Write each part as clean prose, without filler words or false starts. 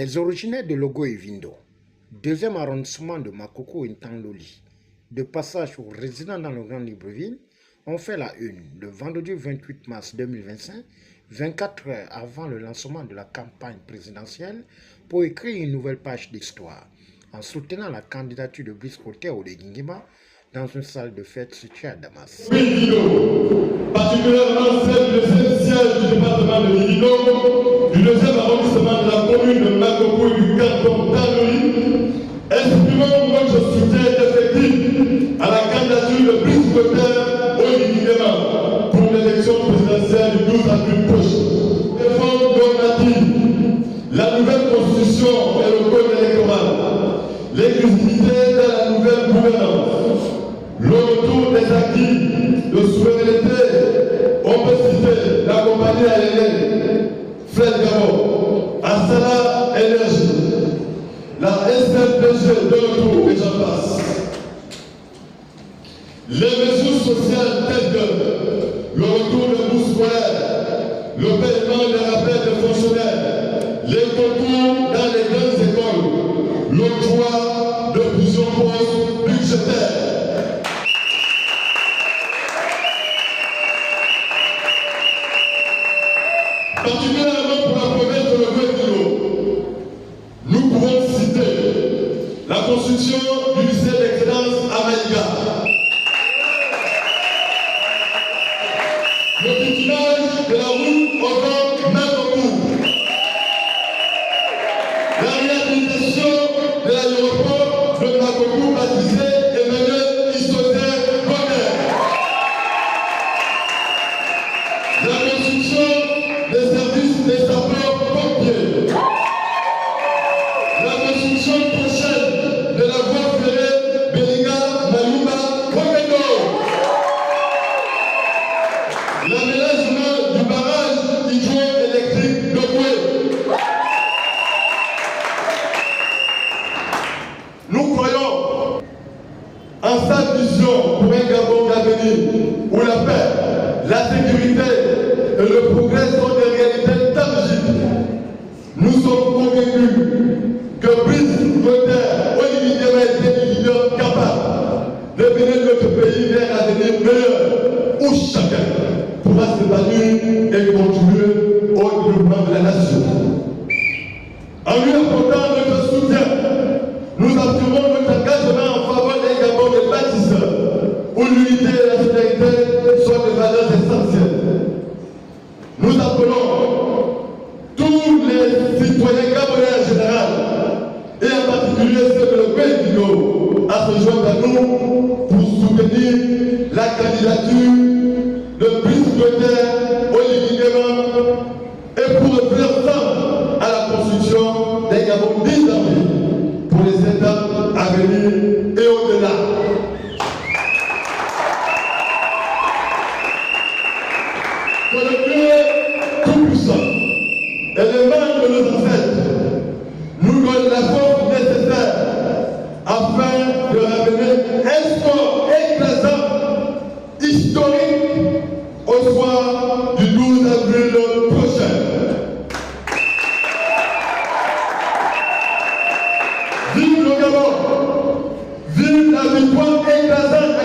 Les originaires de Logo et Vindo, deuxième arrondissement de Makoko et Ntangloli, de passage aux résidents dans le Grand Libreville, ont fait la une le vendredi 28 mars 2025, 24 heures avant le lancement de la campagne présidentielle, pour écrire une nouvelle page d'histoire, en soutenant la candidature de Brice Clotaire Oligui-Nguema dans une salle de fête située à Damas. Particulièrement celle du deuxième siège du département de Livido, du deuxième arrondissement de la commune de Makoko et du canton d'Anoli, exprimons notre soutien effectif à la candidature de Brice Clotaire Oligui-Nguema pour l'élection présidentielle du 12 avril prochain. Réforme normative, la nouvelle constitution et le code électoral, l'exclusivité de la nouvelle gouvernance, le retour des acquis de souveraineté, on peut citer la compagnie aérienne, Fred Gabon, Astana Énergie, la SNPG de retour et j'en passe. Les mesures sociales telles que le retour de bourse scolaire, le paiement des rappels des fonctionnaires, les concours dans les grandes écoles, l'octroi de plusieurs postes budgétaires. Particulièrement pour la province de Logo-et-Vindo, nous pouvons citer la construction du lycée d'excellence à Maïga, le bitumage de la route Oran-Makoko, la réhabilitation de l'aéroport de Makoko baptisé Emmanuel Isoter Bonner, la construction des services des sapeurs-pompiers, la construction prochaine de la voie ferrée Belinga-Malumba-Komendo, l'aménagement du barrage hydroélectrique de Boué. Nous croyons en sa vision pour un Gabon d'avenir où la paix, la sécurité et le progrès sont des réalités tangibles. Nous sommes convaincus que Brice Clotaire Oligui-Nguema est un leader capable de mener notre pays vers un avenir meilleur où chacun pourra s'épanouir et contribuer au développement de la nation. En lui apportant notre soutien, nous affirmons notre engagement en faveur d'un Gabon de bâtisseurs où l'unité et la solidarité sont des valeurs essentielles. Nous appelons tous les citoyens gabonais en général, et en particulier ceux de Logo-et-Vindo, à se joindre à nous pour soutenir la candidature de Brice Clotaire Oligui-Nguema et pour œuvrer ensemble à la construction d'un Gabon dynamique pour les 7 ans à venir et au-delà. Que le Dieu tout-puissant et le mal de nos ancêtres nous donne la force nécessaire afin de ramener un score écrasant, historique, au soir du 12 avril prochain. Vive le Gabon! Vive la victoire écrasante à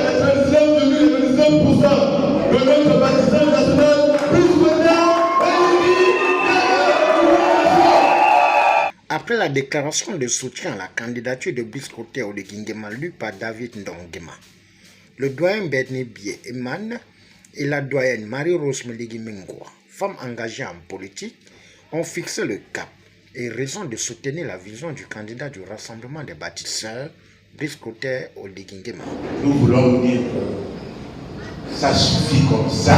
99,99% de notre bâtisseur national! Après la déclaration de soutien à la candidature de Brice Clotaire Oligui-Nguema lue par David Ndongema, le doyen Bernie Bié Eman et la doyenne Marie-Rose Meligui-Mingwa, femmes engagées en politique, ont fixé le cap et raison de soutenir la vision du candidat du Rassemblement des bâtisseurs, Brice Clotaire Oligui-Nguema. Nous voulons dire que ça suffit comme ça.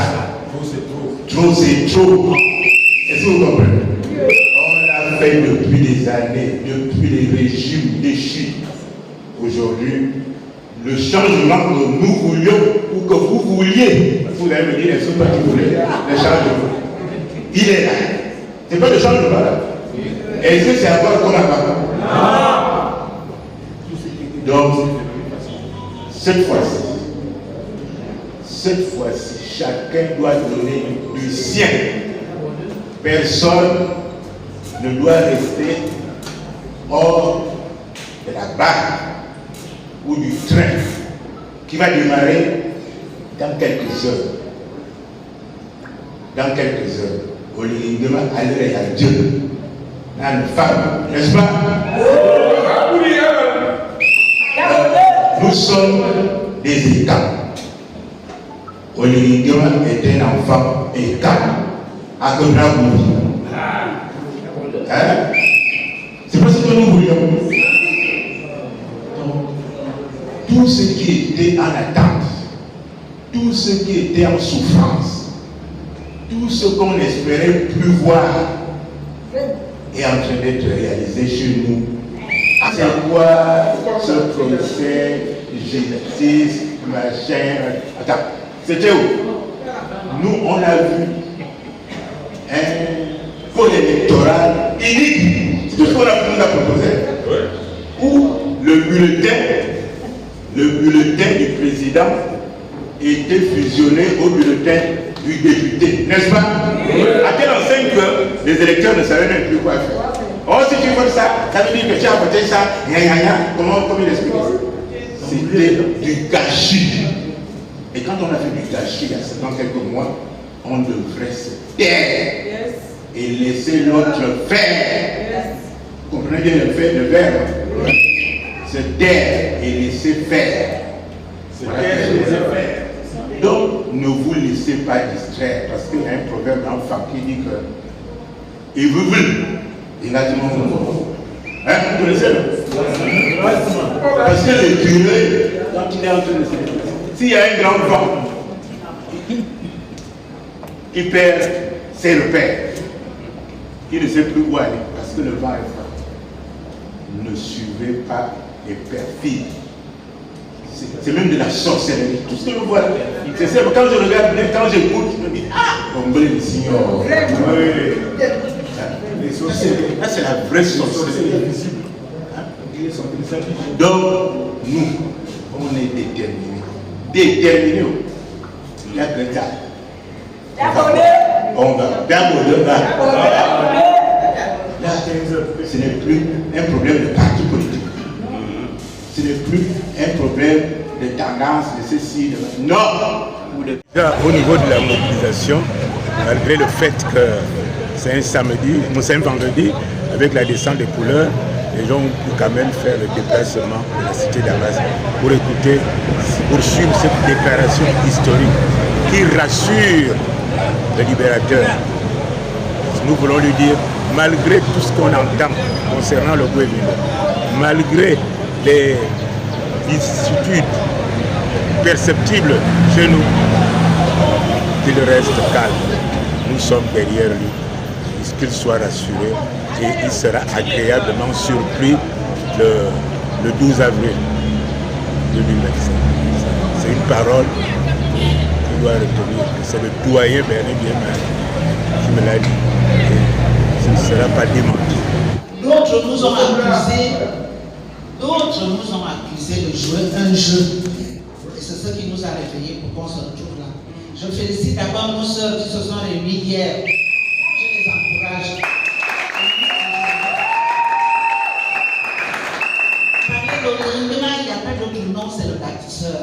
Trop c'est trop. Trop c'est trop. Est-ce que vous comprenez? On l'a fait depuis des années, depuis les régimes déchus. Aujourd'hui, le changement que nous voulions ou que vous vouliez, vous allez me dire, est-ce que toi tu voulais le changement? Il est là. C'est pas le changement là. Est-ce que c'est à voir comme avant? Donc, cette fois-ci, chacun doit donner du sien. Personne ne doit rester hors de la barre ou du train qui va démarrer dans quelques heures. Dans quelques heures. Olingema allait à Dieu. Dans une femme, n'est-ce pas? Nous sommes des états. Olingema est un enfant état. À Gonaboui. Hein? C'est pas ce que nous voulions. Tout ce qui était en attente, tout ce qui était en souffrance, tout ce qu'on espérait plus voir est en train d'être réalisé chez nous. C'est quoi ce procès, justice, machin? Attends, c'était où? Nous, on a vu un code électoral unique. C'est tout ce qu'on a proposé. Où le bulletin du président était fusionné au bulletin du député, n'est-ce pas? À quelle enseigne que les électeurs ne savaient même plus quoi faire. Oh, si tu veux ça, ça veut dire que tu as voté ça, comment il explique? C'était du gâchis. Et quand on a fait du gâchis, dans quelques mois, on devrait se taire et laisser l'autre faire. Vous comprenez bien le fait, le verbe? Se taire et laisser faire. Se taire et laisser faire. Donc, ne vous laissez pas distraire, parce qu'il y a un proverbe en femme qui dit que et vous il a dit mon nom. Hein, vous connaissez? Parce que le curé, quand il est en train de se déplacer, s'il y a un grand vent, il perd ses repères. Il ne sait plus où aller, parce que le vent est fort. Ne suivez pas les perfides. C'est même de la sorcellerie. Tout ce que vous voyez, c'est ça. Quand je regarde, quand j'écoute, je me dis, ah, on le Seigneur. Là, c'est la vraie sorcellerie. Donc, nous, on est déterminés. Déterminés. Il y a que ça. On va. Là, ce n'est plus un problème de parti politique. Ce n'est plus un problème de tendance, de ceci, de... Non! Au niveau de la mobilisation, malgré le fait que c'est un samedi, c'est un vendredi, avec la descente des couleurs, les gens ont pu quand même faire le déplacement de la cité d'Arras pour écouter, pour suivre cette déclaration historique qui rassure le libérateur. Nous voulons lui dire, malgré tout ce qu'on entend concernant le gouvernement, malgré les vicissitudes perceptibles chez nous, qu'il reste calme. Nous sommes derrière lui, qu'il soit rassuré et il sera agréablement surpris le 12 avril 2025. C'est une parole qu'il doit retenir. C'est le doyen Bernard Biémar qui me l'a dit. Et ce ne sera pas démenti. D'autres nous ont accusés de jouer un jeu. Et c'est ce qui nous a réveillés pour qu'on se retrouve là. Je félicite d'abord nos sœurs qui se sont réunies hier. Je les encourage. Parler d'Olingema, il n'y a pas d'autre nom, c'est le bâtisseur.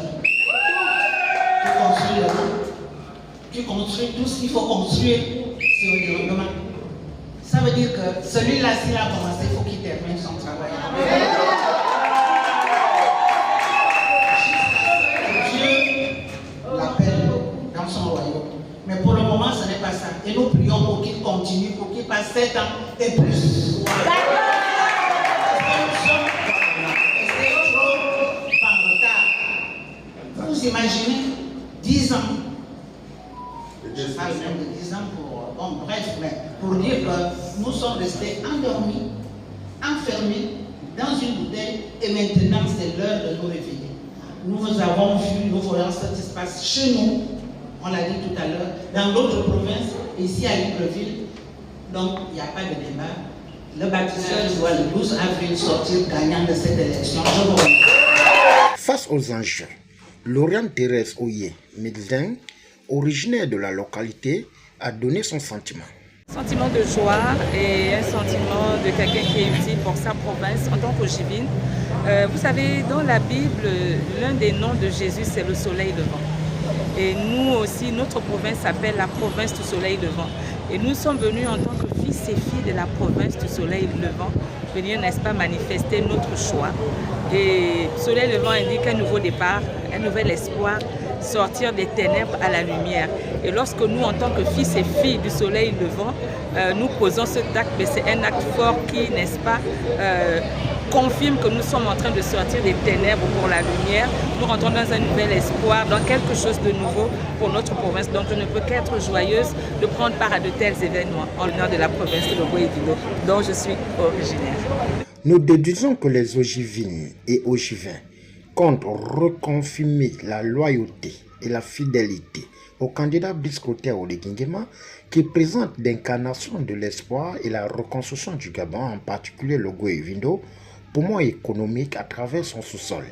Qui construit tout ce qu'il faut construire, c'est Olingema. Ça veut dire que celui-là, s'il a commencé, il faut qu'il termine son travail. Dans son royaume. Mais pour le moment, ce n'est pas ça. Et nous prions pour qu'il continue, pour qu'il passe 7 ans et plus. Parce que nous sommes restés trop par retard. Vous imaginez 10 ans. Je parle même de 10 ans pour... Bon, bref, mais pour dire que nous sommes restés endormis, enfermés dans une bouteille et maintenant c'est l'heure de nous réveiller. Nous avons vu, nous voyons ce qui se passe chez nous, on l'a dit tout à l'heure, dans d'autres provinces, ici à Libreville. Donc, il n'y a pas de débat. Le bâtisseur doit le 12 avril sortir gagnant de cette élection. Je vous remercie. Face aux enjeux, Lauriane Thérèse Oye, médecin, originaire de la localité, a donné son sentiment. Sentiment de joie et un sentiment de quelqu'un qui est utile pour sa province en tant qu'Ojivine. Vous savez, dans la Bible, l'un des noms de Jésus, c'est le soleil levant. Et nous aussi, notre province s'appelle la province du soleil levant. Et nous sommes venus en tant que fils et filles de la province du soleil levant, venir, n'est-ce pas, manifester notre choix. Et soleil levant indique un nouveau départ, un nouvel espoir, sortir des ténèbres à la lumière. Et lorsque nous, en tant que fils et filles du soleil levant, nous posons cet acte, mais c'est un acte fort qui, n'est-ce pas, confirme que nous sommes en train de sortir des ténèbres pour la lumière. Nous rentrons dans un nouvel espoir, dans quelque chose de nouveau pour notre province. Donc je ne peux qu'être joyeuse de prendre part à de tels événements en l'honneur de la province de Logo-et-Vindo, dont je suis originaire. Nous déduisons que les Ojivines et Ojivins comptent reconfirmer la loyauté et la fidélité au candidat Brice Clotaire Oligui-Nguema, qui présente l'incarnation de l'espoir et la reconstruction du Gabon, en particulier Logo-et-Vindo, poumon économique à travers son sous-sol.